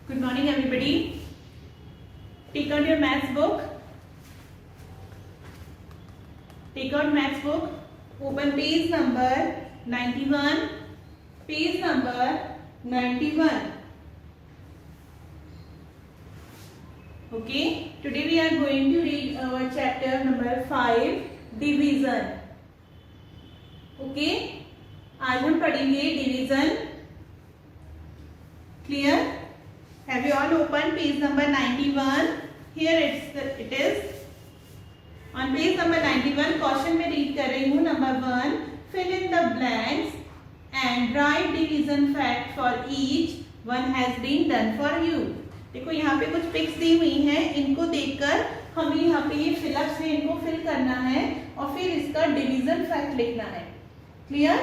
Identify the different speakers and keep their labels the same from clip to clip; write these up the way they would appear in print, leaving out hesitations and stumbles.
Speaker 1: Good morning, everybody. Take out your maths book. Take out maths book. Open page number 91. Page number 91. Okay. Today we are going to read our chapter number 5, division. Okay. आज हम पढ़ेंगे division. Clear? Have you all opened page number 91? Here it is. On page number 91, question में read कर रही हूँ. Number 1, fill in the blanks and write division fact for each one has been done for you. देखो यहाँ पे कुछ pics दी हुई हैं. इनको देखकर हमें यहाँ पे ये फिलअप से इनको फिल करना है और फिर इसका डिवीजन फैक्ट लिखना है. क्लियर?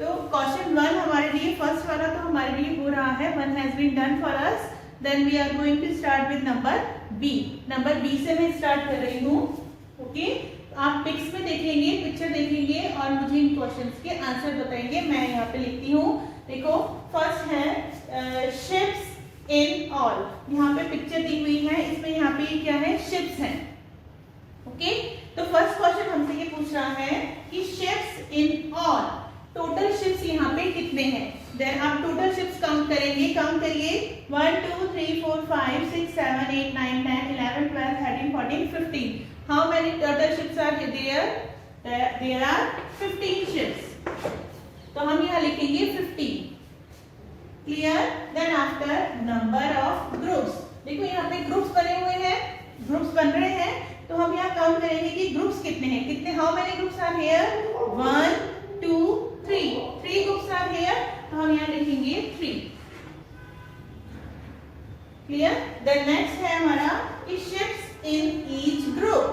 Speaker 1: तो क्वेश्चन 1 हमारे लिए फर्स्ट वाला तो हमारे लिए हो रहा है. One has been done for us. Then we are going to start with number B. Number B से मैं स्टार्ट कर रही हूँ. ओके, आप पिक्स में देखेंगे, पिक्चर देखेंगे और मुझे इन क्वेश्चंस के आंसर बताएंगे. मैं यहाँ पे लिखती हूँ. देखो फर्स्ट है शिप्स इन ऑल. यहाँ पे पिक्चर दी हुई है. इसमें यहाँ पे क्या है? शिप्स हैं. ओके, तो फर्स्ट क्वेश्चन हमसे ये पूछ रहा है कि ships in all, total ships यहाँ पे कितने हैं. देन आप टोटल शिप्स काउंट करेंगे. काउंट करिए. 1 2 3 4 5 6 7 8 9 10 11 12 13 14 15. How many total ships are there? There are 15 ships. तो हम यहाँ लिखेंगे 15. Clear? Then after number of groups. देखो यहाँ पे ग्रुप्स बने हुए हैं, ग्रुप्स बन रहे हैं. तो हम यहाँ काउंट करेंगे कि ग्रुप्स कितने हैं. कितने? How many groups are here? 1 2 3. 3 groups are here. तो हम यहाँ लिखेंगे 3. Clear? Then next है हमारा कि ships in each group.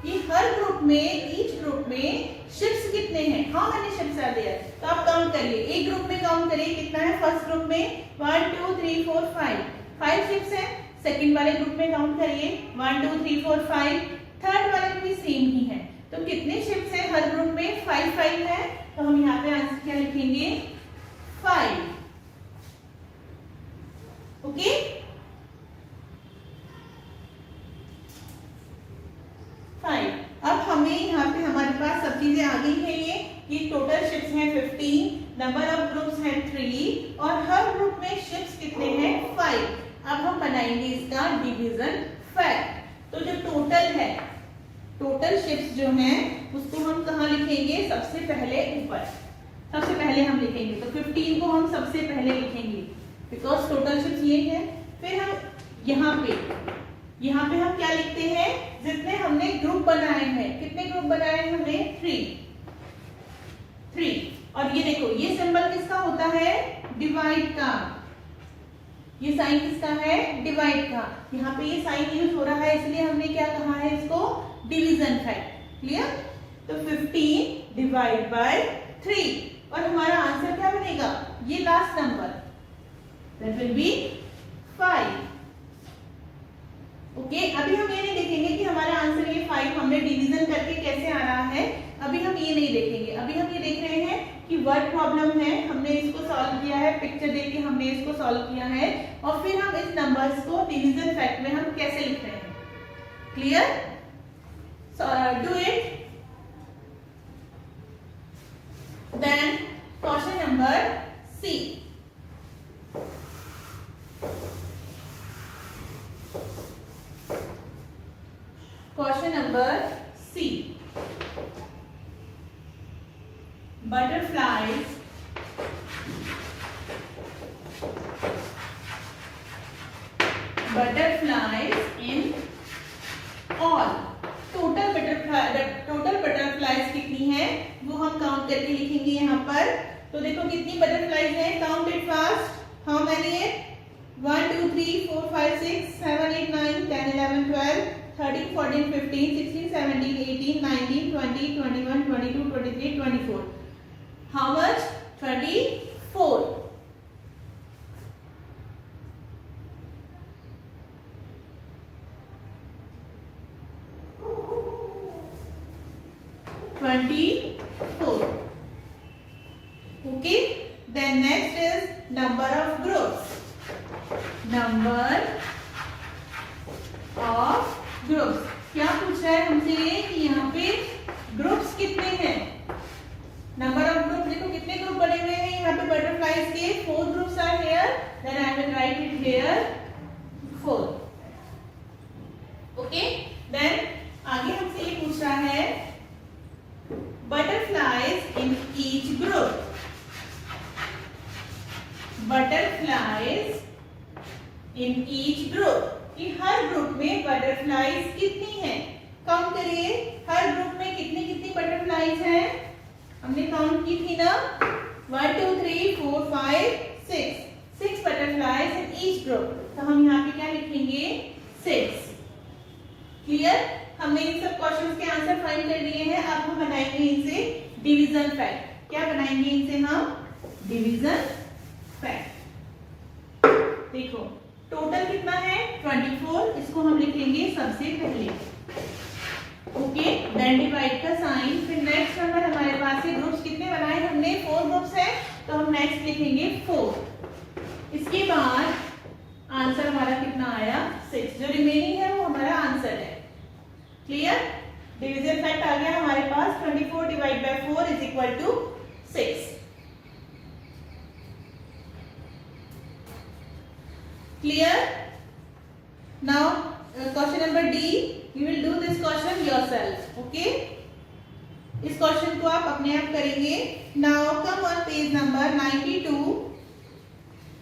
Speaker 1: ये हर ग्रुप में, ईच ग्रुप में शिप्स कितने हैं? How many ships are there? तो आप काउंट करिए. एक ग्रुप में काउंट करिए कितना है. फर्स्ट ग्रुप में 1 2 3 4 5 शिप्स है. सेकंड वाले ग्रुप में काउंट करिए 1 2 3 4 5. थर्ड वाले में भी सेम ही है. तो कितने शिप्स है हर ग्रुप में? 5 है. तो हम यहाँ पे आंसर क्या लिखेंगे? 5. ओके, अब हमें यहाँ पे हमारे पास सब चीजें आ गई है. ये टोटल शिप्स हैं 15, नंबर ऑफ ग्रुप्स हैं 3 और हर ग्रुप में शिप्स कितने हैं? 5. अब हम बनाएंगे इसका डिवीजन फैक्ट. तो जो टोटल है, टोटल शिप्स जो हैं उसको हम कहाँ लिखेंगे? सबसे पहले ऊपर. सबसे पहले हम लिखेंगे तो 15 को हम सबसे पहले लिखेंगे बिकॉज टोटल शिप्स ये है. फिर हम यहाँ पे हम क्या लिखते हैं? जितने हमने ग्रुप बनाए हैं. कितने ग्रुप बनाए हैं हमने? 3. और ये देखो, ये सिंबल किसका होता है? डिवाइड का. ये साइन किसका है? डिवाइड का. यहाँ पे ये साइन यूज हो रहा है इसलिए हमने क्या कहा है इसको? Division fact. क्लियर? तो 15 डिवाइड बाय 3 और हमारा आंसर क्या बनेगा? ये last number, that will be 5. Okay, अभी हम ये नहीं देखेंगे कि हमारा आंसर ये 5 हमने डिवीजन करके कैसे आ रहा है. अभी हम ये नहीं देखेंगे. अभी हम ये देख रहे हैं कि वर्ड प्रॉब्लम है, हमने इसको सॉल्व किया है. पिक्चर देख के हमने इसको सॉल्व किया है और फिर हम इस नंबर्स को डिवीजन फैक्ट में हम कैसे लिख रहे हैं. Clear? Do it. Then question number C. Question number C. Butterflies in all. Total butterflies कितनी है वो हम काउंट करके लिखेंगे यहाँ पर. तो देखो कितनी बटरफ्लाइज हैं. Count it fast. How many है? 1 2 3 4 5 6 7 8 9 10 11 12 13 14 15 16 17 18 19 20 21 22 23 24. How much? 24. 24. Okay. Then next is number of groups. Number of groups. क्या पूछ रहा है हमसे कि यहाँ पे ग्रुप्स कितने हैं। नंबर ऑफ ग्रुप, देखो कितने ग्रुप बने हुए हैं यहाँ पे बटरफ्लाइज के। 4 groups are here, then I will write it here 4। Okay, then आगे हमसे ये पूछ रहा है butterflies in each group. Butterflies in each group, कि हर ग्रुप में बटरफ्लाइज कितनी हैं। काउंट करिए, हर ग्रुप में कितनी कितनी बटरफ्लाइज हैं। हमने काउंट की थी ना, 1 2 3 4 5 6 बटरफ्लाइज इन ईच ग्रुप। तो हम यहाँ पे क्या लिखेंगे, 6। क्लियर, हमने इन सब क्वेश्चंस के आंसर फाइंड कर लिए हैं। अब हम बनाएंगे इनसे डिवीजन फैक्ट। क्या बनाएंगे इनसे हम, डिवीजन फैक्ट। देखो टोटल कितना है 24, इसको हम लिखेंगे सबसे पहले। ओके, देन डिवाइड का साइन। फिर नेक्स्ट नंबर हमारे पास है ग्रुप्स कितने बनाए हमने, 4 ग्रुप्स है, तो हम नेक्स्ट लिखेंगे 4। इसके बाद आंसर हमारा कितना आया, 6। जो रिमेनिंग है वो हमारा आंसर है। क्लियर, डिवीजन फैक्ट आ गया हमारे पास, 24 divide by 4 is equal to 6। Clear? Now question number D, you will do this question yourself. Okay? इस क्वेश्चन को आप अपने आप करेंगे। Now come on page number 92.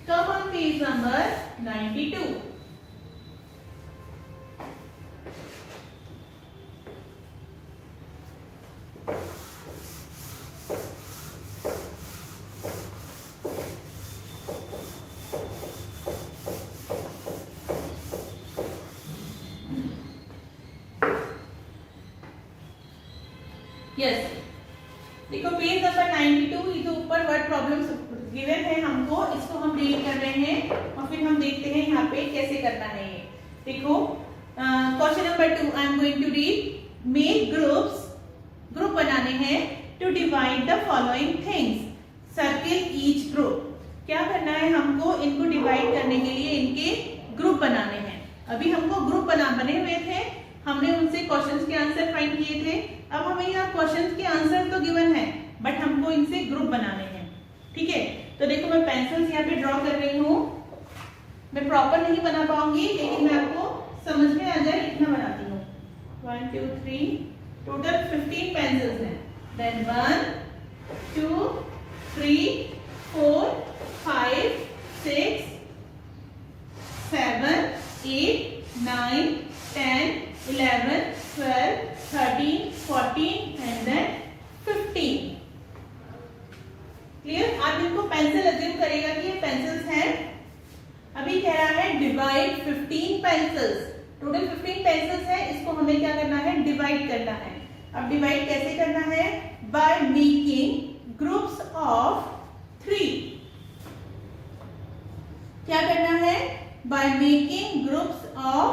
Speaker 1: Come on page number 92. Yes, देखो पेज नंबर 92, ये जो ऊपर वर्ड प्रॉब्लम्स गिवन है हमको, इसको हम डील कर रहे हैं और फिर हम देखते हैं यहाँ पे कैसे करना है ये। देखो question number 2 I am going to read. Make groups, group बनाने हैं to divide the following things. Circle each group, क्या करना है हमको, इनको डिवाइड करने के लिए इनके ग्रुप बनाने हैं। अभी हमको ग्रुप बने हुए थे, हमने उनसे क्वेश्चंस के आंसर फाइंड किए थे। अब हमें यहाँ क्वेश्चंस के आंसर तो गिवन है, बट हमको इनसे ग्रुप बनाने हैं। ठीक है, तो देखो मैं पेंसिल्स यहाँ पे ड्रॉ कर रही हूँ। मैं प्रॉपर नहीं बना पाऊंगी, लेकिन मैं आपको समझ में आ जाए इतना बनाती हूँ। 1 2 3, टोटल 15 पेंसिल्स हैं। Then 1 2 3 4 5 6 7 8 9 10 11 12 13 14 and then 15। क्लियर, आप इनको पेंसिल अज्यूम करेगा कि ये पेंसिल्स हैं। अभी कह रहा है डिवाइड 15 पेंसिल्स, टोटल 15 पेंसिल्स है, इसको हमें क्या करना है, डिवाइड करना है। अब डिवाइड कैसे करना है, बाय मेकिंग ग्रुप्स ऑफ 3। क्या करना है, बाय मेकिंग ग्रुप्स ऑफ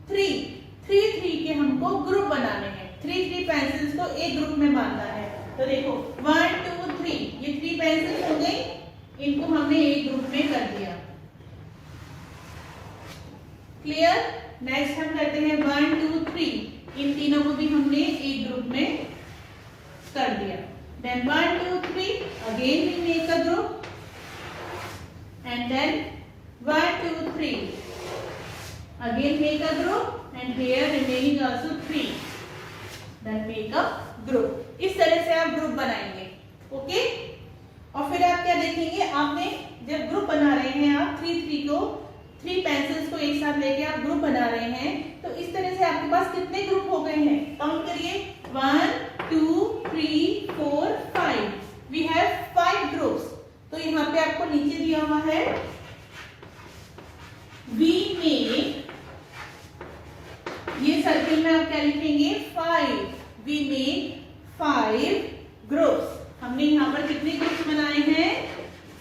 Speaker 1: 3। 3 के हमको ग्रुप बनाने हैं। 3 पेंसिल्स को एक ग्रुप में बांधना है। तो देखो 1 2 3, ये 3 पेंसिल्स हो गई, इनको हमने एक ग्रुप में कर दिया। क्लियर, नेक्स्ट हम करते हैं 1 2 3, इन तीनों को भी हमने एक ग्रुप में कर दिया। Then 1 2 3, again we make a group, and then 1 2 3, again make a group, and here remaining also 3, then make a group। इस तरह से आप ग्रुप बनाएंगे। ओके, और फिर आप क्या देखेंगे, आपने जब ग्रुप बना रहे हैं आप 3 पेंसिल्स को एक साथ लेके आप ग्रुप बना रहे हैं, तो इस तरह से आपके पास कितने ग्रुप हो गए हैं, काउंट करिए। 1 2 3 4 5, वी हैव 5 ग्रुप्स। तो यहाँ पे आपको नीचे दिया हुआ है वी मेक, ये सर्किल में आप क्या लिखेंगे, 5। We make 5 groups. हमने यहाँ पर कितने ग्रुप्स बनाए हैं,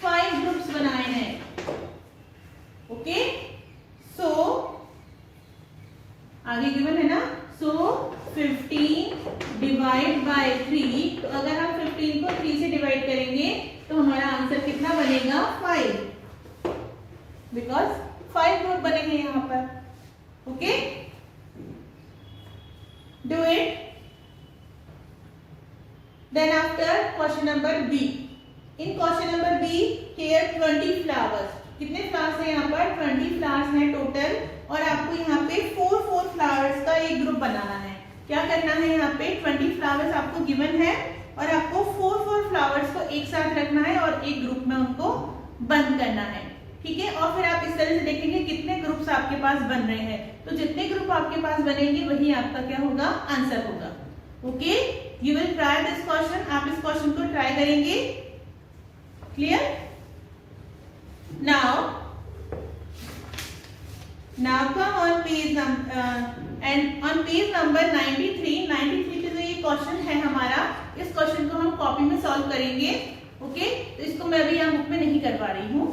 Speaker 1: 5 ग्रुप्स बनाए हैं। ओके, सो आगे गिवन है ना, सो 15 डिवाइड बाय 3। तो अगर हम 15 को 3 से डिवाइड करेंगे तो हमारा आंसर कितना बनेगा, 5, बिकॉज 5 ग्रुप बने हैं यहाँ पर. Okay, do it. Then after question number B. In question number B, here 20 flowers. कितने फ्लावर्स हैं यहाँ पर? 20 फ्लावर्स हैं टोटल. और आपको यहाँ पे 4 फ्लावर्स का एक ग्रुप बनाना है. क्या करना है? यहाँ पे 20 फ्लावर्स आपको गिवन है और आपको 4 फ्लावर्स को एक साथ रखना है और एक ग्रुप में उनको बंद करना है. ठीक है, और फिर आप इस तरह से देखेंगे कितने ग्रुप्स आपके पास बन रहे हैं. तो जितने ग्रुप आपके पास बनेंगे वही आपका क्या होगा? आंसर होगा. Okay, you will try this question. आप इस क्वेश्चन को ट्राई करेंगे. Clear? Now come on page and on page number 93 पे जो ये क्वेश्चन है हमारा, इस क्वेश्चन को हम कॉपी में सॉल्व करेंगे. ओके, तो इसको मैं अभी यहाँ बुक में नहीं करवा रही हूँ.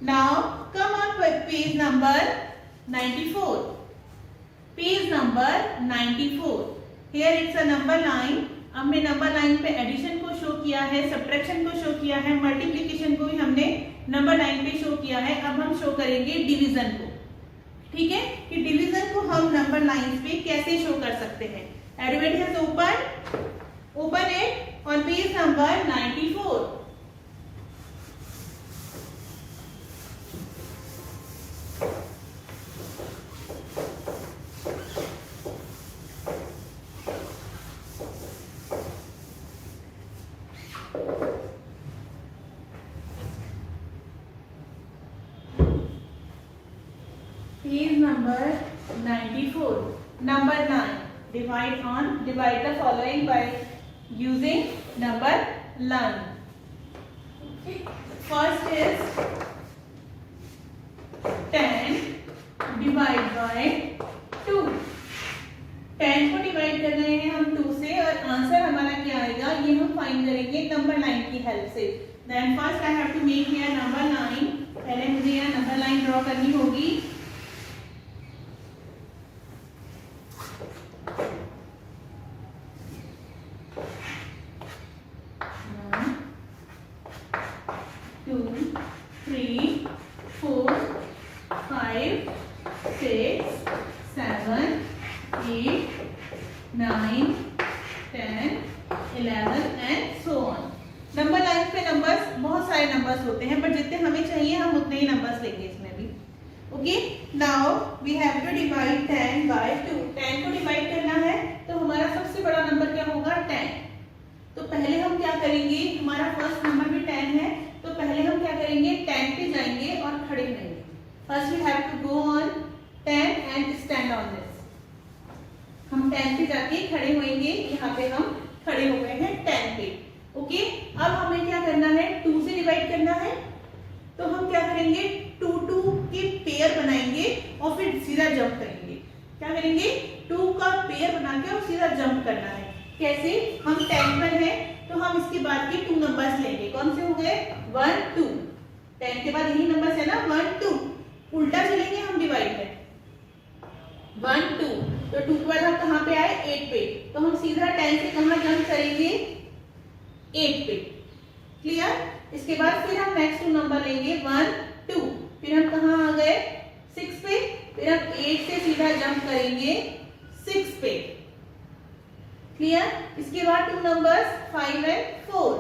Speaker 1: Now come on page number 94. Page number 94. Here it's a number line. हमने नंबर लाइन पे एडिशन को शो किया है, सब्ट्रैक्शन को शो किया है, मल्टीप्लिकेशन को भी हमने नंबर लाइन पे शो किया है. अब हम शो करेंगे डिवीजन को. ठीक है, कि डिवीजन को हम नंबर लाइन पे कैसे शो कर सकते हैं. Advait has open it on page number 94. Page number 94. Number 9. Divide the following by using number line. First is 10 divide by 2. 10 को डिवाइड कर रहे हैं हम 2 से और आंसर हमारा क्या आएगा ये हम फाइंड करेंगे नंबर लाइन की हेल्प से. Then first I have to make here number line. पहले मुझे यहाँ नंबर लाइन ड्रॉ करनी होगी. नंबर लाइन पे नंबर्स बहुत सारे नंबर्स होते हैं, बट जितने हमें चाहिए हम उतने ही नंबर्स लेंगे इसमें भी. Okay, now we have to divide 10 by 2. 10 को डिवाइड करना है तो हमारा सबसे बड़ा नंबर क्या होगा? 10. तो पहले हम क्या करेंगे, हमारा फर्स्ट नंबर भी 10 है, तो पहले हम क्या करेंगे 10 पे जाएंगे और खड़े रहेंगे. First we have to go on 10 and stand on this. हम 10 पे जाके खड़े होंगे. यहाँ पे हम खड़े हो गए हैं 10 पे. ओके, अब हमें क्या करना है? 2 से डिवाइड करना है. तो हम क्या करेंगे 2 के पेयर बनाएंगे और फिर सीधा जंप करेंगे. क्या करेंगे? 2 का पेयर बना के और सीधा जंप करना है. कैसे? हम 10 पर है तो हम इसके बाद के 2 नंबर्स लेंगे. कौन से हो गए? 1 2. 10 के बाद यही नंबर्स है ना 1 2. उल्टा चलेंगे हम डिवाइड में 1 2. तो 2 के बाद हम कहाँ पे आए? 8 पे. तो हम सीधा 10 से कहाँ जंप करेंगे? 8 पे. क्लियर? इसके बाद फिर हम नेक्स्ट 2 नंबर लेंगे 1 2. फिर हम कहाँ आ गए? 6 पे. फिर हम 8 से सीधा जंप करेंगे 6 पे. क्लियर? इसके बाद 2 नंबर्स 5 एंड 4.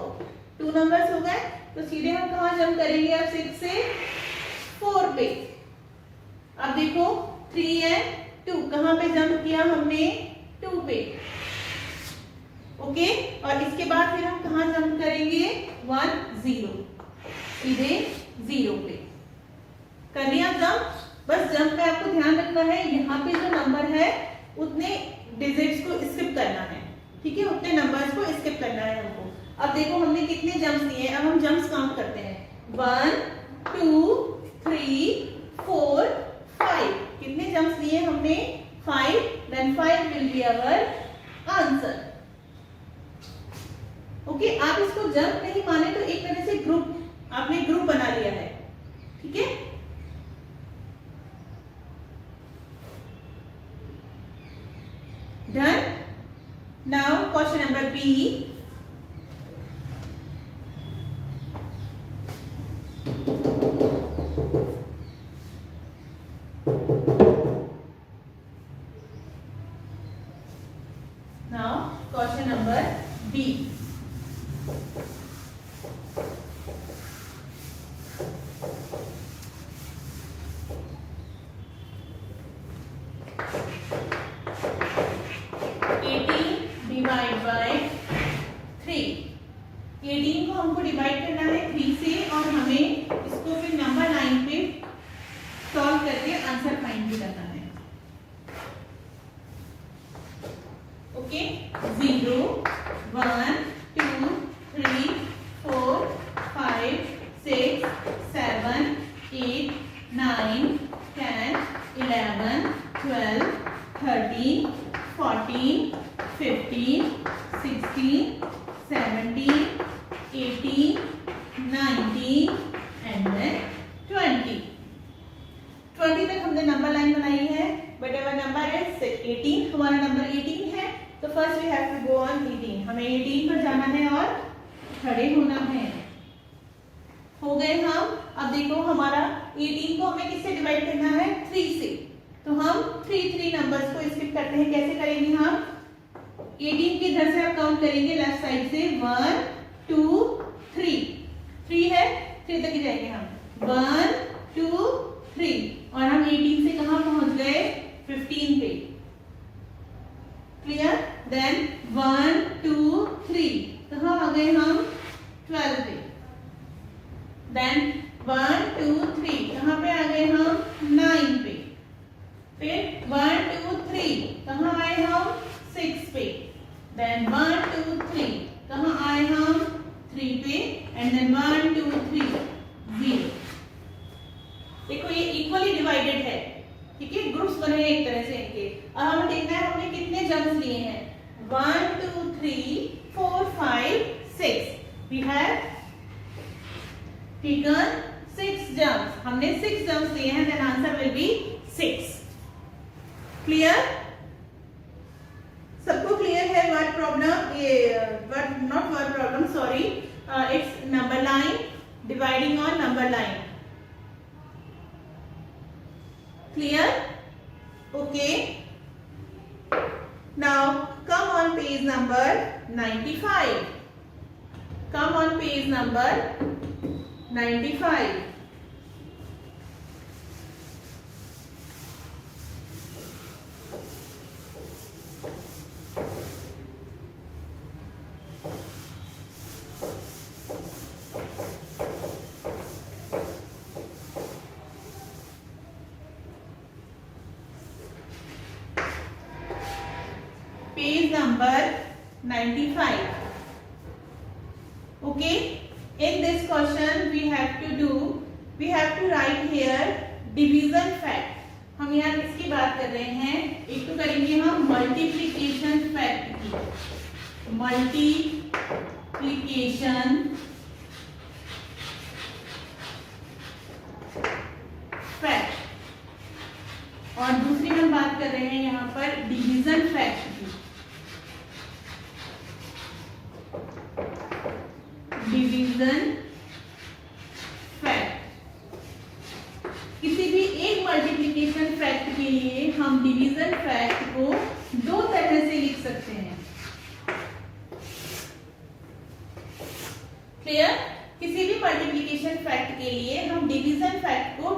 Speaker 1: 2 नंबर्स हो गए तो सीधे हम कहाँ जंप करेंगे? अब 6 से 4 पे. अब देखो 3 एंड 2 कहाँ पे जंप किया हमने? 2 पे. ओके, और इसके बाद फिर हम कहाँ जंप करेंगे? 1 0. सीधे 0 पे. कर लिया जंप. बस जंप पे आपको ध्यान रखना है यहाँ पे जो नंबर है उतने डिजिट्स को स्किप करना है. ठीक है, उतने नंबर्स को स्किप करना है हमको. अब देखो हमने कितने जंप्स दिए. अब हम जंप्स काउंट करते हैं. 1 2 3 4 5. कितने जंप्स दिए हमने? 5. Then 5 will be our answer. Okay, आप इसको जंप नहीं माने तो एक तरह से ग्रुप आपने ग्रुप बना लिया है. ठीक है, done. Now question number B. हमको डिवाइड करना है 3 से और हमें इसको फिर नंबर 9 पे सॉल्व करके आंसर फाइंड भी करना है। ओके, 0 1 2 3 4 5 6 7 8 9 10 11 12 13 14 15 16 17 18 19 एंड देन 20 तक हमने नंबर लाइन बनाई है, बट अवर नंबर इज 18, हमारा नंबर 18 है, तो first we have to go on 18, हमें 18 पर जाना है और खड़े होना है। हो गए हम। अब देखो हमारा 18 को हमें किससे डिवाइड करना है, 3 से, तो हम 3 नंबर्स को स्किप करते हैं। कैसे करेंगे हम, 18 के इधर से आप काउंट करेंगे लेफ्ट साइड से, 1 2 3 है, 3 तक ही जाएंगे हम, 1 2 3, और हम 18 से कहां पहुंच गए, 15 पे। क्लियर, देन 1 2 3 कहां आ गए हम, 12 पे, देन 1 2 3 कहां पे आ गए हम, 9 पे, फिर 1 2 3 कहां आए हम, 6 पे, देन 1 2 3 कहां आए हम, 3 पे, एंड देन 1 2 3 0। देखो ये इक्वली डिवाइडेड है, ठीक है, ग्रुप्स बने हैं एक तरह से इनके। अब हमें देखना है हमने कितने जम्स लिए हैं, 1 2 3 4 5 6, वी हैव टेकन 6 जम्स, हमने 6 जम्स लिए हैं, then answer will be 6। Clear, सबको क्लियर है वर्ड प्रॉब्लम, ये word not word problem, sorry, it's number line, dividing on number line. Clear? Okay. Now come on page number 95. Come on page number 95. Page number 95. Okay, in this question we have to write here division fact. हम यहाँ किसकी बात कर रहे हैं, एक तो करेंगे हम मल्टीप्लिकेशन फैक्ट की, मल्टीप्लिकेशन फैक्ट, और दूसरी हम बात कर रहे हैं यहाँ पर डिवीजन फैक्ट की, डिवीजन फैक्ट। किसी भी एक मल्टीप्लिकेशन फैक्ट के लिए हम डिवीजन फैक्ट को 2 तरह से लिख सकते हैं। क्लियर, किसी भी मल्टीप्लिकेशन फैक्ट के लिए हम डिवीजन फैक्ट को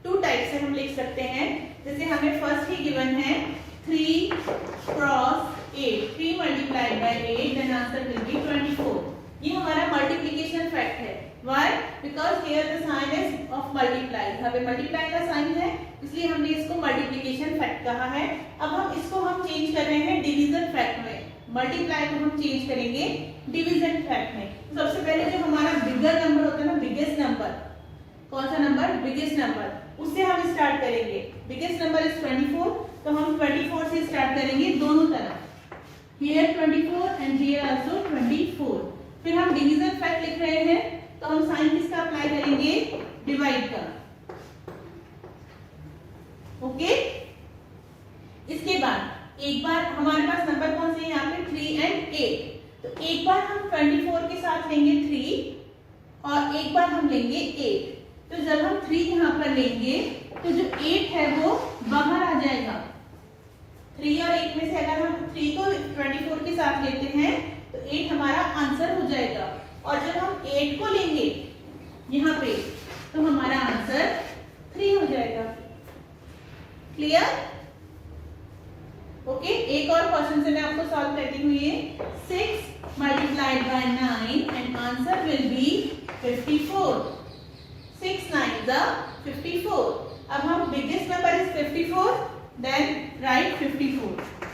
Speaker 1: 2 टाइप से हम लिख सकते हैं। जैसे हमें फर्स्ट ही गिवन है 3 cross 8, 3 multiplied by 8, then answer will be 24। ये हमारा मल्टीप्लिकेशन फैक्ट है। Why, because here the sign is of multiply, यहाँ पे मल्टीप्लाई का साइन है, इसलिए हमने इसको मल्टीप्लिकेशन फैक्ट कहा है। अब हम इसको चेंज कर रहे हैं डिवीजन फैक्ट में, मल्टीप्लाई को हम चेंज करेंगे डिवीजन फैक्ट में। तो सबसे पहले जो हमारा बिगर नंबर होता है ना, बिगेस्ट नंबर, कौन सा नंबर, बिगेस्ट नंबर, उससे हम स्टार्ट करेंगे। बिगेस्ट नंबर इज 24, तो हम 24 से स्टार्ट करेंगे दोनों तरफ, हियर 24 एंड हियर आल्सो 24। फिर हम डिवीजन फैक्ट लिख रहे हैं, तो हम साइन किसका अप्लाई करेंगे, डिवाइड का। ओके, इसके बाद एक बार हमारे पास नंबर कौन से हैं यहाँ पे, 3 एंड 8, तो एक बार हम 24 के साथ लेंगे 3 और एक बार हम लेंगे 8। तो जब हम 3 यहाँ पर लेंगे तो जो 8 है वो बाहर आ जाएगा। 3 और 8 में से अगर हम 3 को 24 के साथ लेते हैं तो 8 हमारा आंसर हो जाएगा, और जब हम 8 को लेंगे यहाँ पे तो हमारा आंसर 3 हो जाएगा। क्लियर, ओके, एक और क्वेश्चन से मैं आपको सॉल्व करती हूँ ये 6 multiplied by 9 and answer will be 54. 6 9 the 54. अब हम biggest number is 54, then write 54.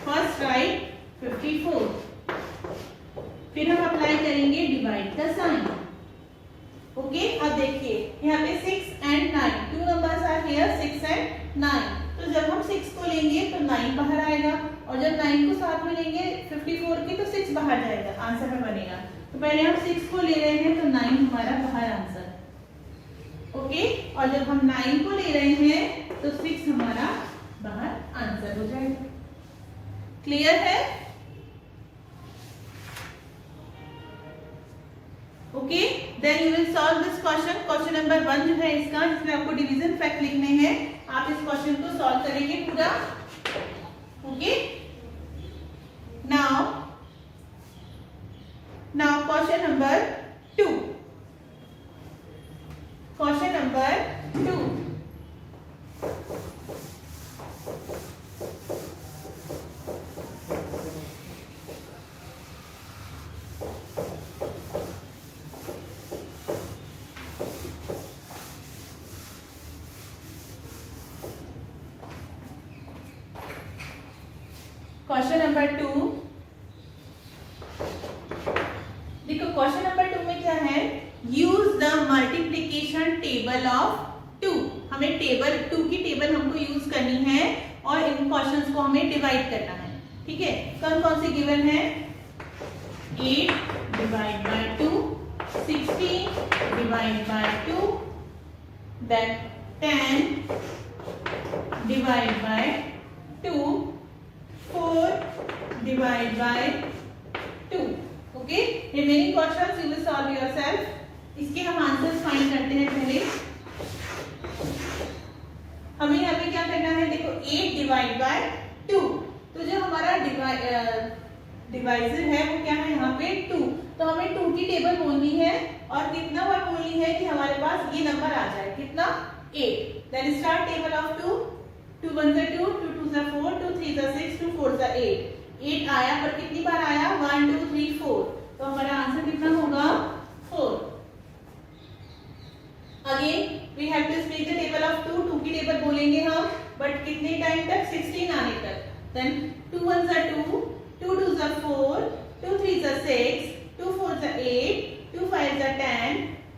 Speaker 1: First write 54. फिर हम अप्लाई करेंगे डिवाइड द साइन. ओके, अब देखिए यहाँ पे 6 and 9 two numbers are here 6 and 9. तो जब हम 6 को लेंगे तो 9 बाहर आएगा और जब 9 को साथ में लेंगे 54 के तो 6 बाहर जाएगा, आंसर में बनेगा. तो पहले हम 6 को ले रहे हैं तो 9 हमारा बाहर आंसर. ओके, और जब हम 9 को ले रहे हैं तो 6 हमारा बाहर आंसर हो जाएगा. क्लियर है? Okay, then you will solve this question. Question number 1 जो है इसका, जिसमें आपको डिवीजन फैक्ट लिखने हैं, आप इस क्वेश्चन को सॉल्व करेंगे पूरा. Okay, now question number 2. Question number 2. Question number 2. देखो क्वेश्चन नंबर 2 में क्या है, use the multiplication table of 2. हमें टेबल 2 की टेबल हमको यूज करनी है और इन क्वेश्चंस को हमें डिवाइड करना है. ठीक है, कौन कौन से गिवन है? 8 divide by 2, 16 divide by 2, then 10 divide by 2, 4 divide by 2. Okay, remaining questions you will solve yourself. इसके हम आंसर्स फाइंड करते हैं. पहले हमें यहाँ पे क्या करना है, देखो 8 डिवाइड बाय 2. तो जो हमारा डिवाइजर है वो क्या है यहाँ पे 2. तो हमें 2 की टेबल बोलनी है और कितना बार बोलनी है कि हमारे पास ये नंबर आ जाए. कितना? 8. Then start table of 2. 2 1 2, 2 2 4, 2 3 6, 2 4 8. 8 आया, पर कितनी बार आया? 1 2 3 4. तो हमारा आंसर कितना होगा? 4. Again we have to split the table of 2. 2 की टेबल बोलेंगे हम, बट कितने टाइम तक? 16 आने तक. Then 2 1 2, 2 2 4, 2 3 6, 2 4 8, 2 5 10,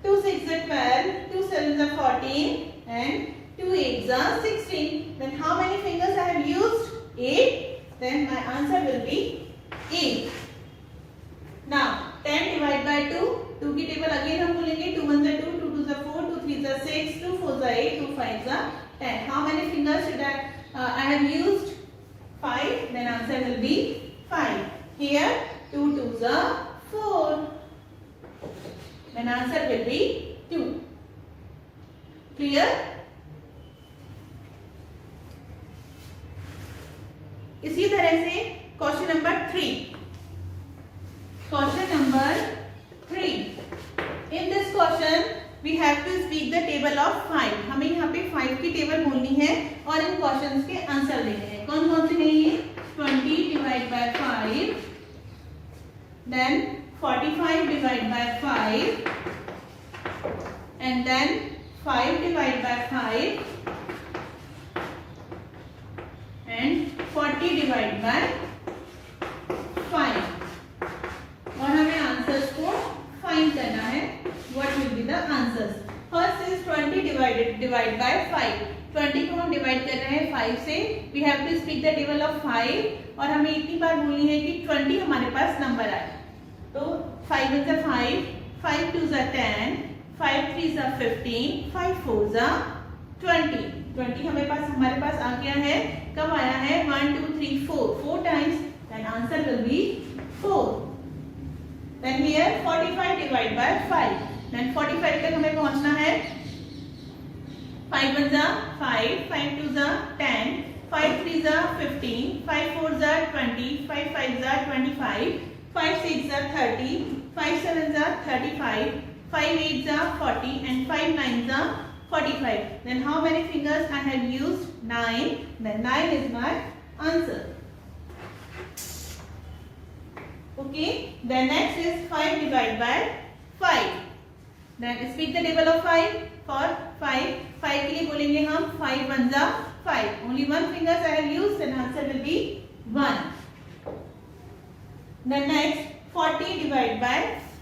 Speaker 1: 2 6 12, 2 7 14, and 2 8 16. Then how many fingers I have used? 8. Then my answer will be 8. Now 10 divided by 2. 2 की टेबल अगेन हम बोलेंगे. 2 1 2, 2 2 4, 2 3 6, 2 4 8, 2 5 10. How many fingers should I have used? 5. Then answer will be 5. Here 2 2 4. Then answer will be 2. Clear? इसी तरह से question number 3. Question number 3. In this question we have to speak the table of 5. हमें यहाँ पे 5 की table बोलनी है और इन क्वेश्चंस के आंसर देने हैं. कौन कौन से हैं ये? 20 divide by 5, then 45 divide by 5, and then 5 divide by 5, and 40 divided by 5. और हमें आंसर्स को फाइंड करना है. What will be the answers? First is 20 divided by 5. 20 को हम डिवाइड कर रहे हैं 5 से. We have to speak the table of 5. और हमें इतनी बार बोलनी है कि 20 हमारे पास नंबर आए. तो 5 1 5, 5 2 10, 5 3 15, 5 4 20. 20 हमारे पास आ गया है. कब आया है? 1 2 3 4 times. Then answer will be 4. Then here 45 divide by 5. Then 45 तक हमें पहुंचना है. 5 1 5, 5 2 10, 5 3 15, 5 4 20, 5 5 25, 5 6 30, 5 7 35, 5 8 40, and 5 9 45. Then how many fingers I have used? 9. Then 9 is my answer. Okay, then next is 5 divided by 5. Then speak the table of 5. For 5 के लिए बोलेंगे हम 5 1 जा 5. Only one fingers I have used, then answer will be 1. Then next 40 divided by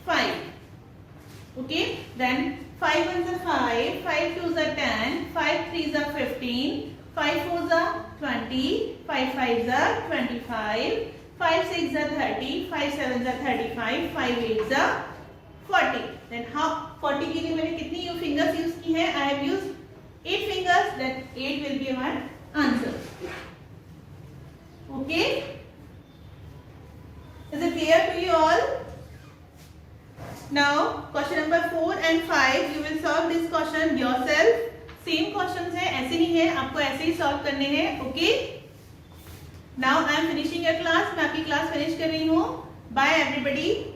Speaker 1: 5. Okay, then 5 1 जा 5, 5 2 जा 10, 5 3 जा 15, 5 4 जा 20, 5 5 जा 25, 5 6 जा 30, 5 7 जा 35, 5 8 जा 40. Then how 40 के लिए मैंने कितनी फिंगर्स यूज की है? I have used 8 fingers. Then 8 will be our answer. Okay? Is it clear to you all? Now question number 4 and 5 you will solve this question yourself. Same questions है, ऐसे ही है, आपको ऐसे ही सॉल्व करने हैं. Okay? Now I am finishing your class. मैं आपकी class finish कर रही हूँ. Bye everybody.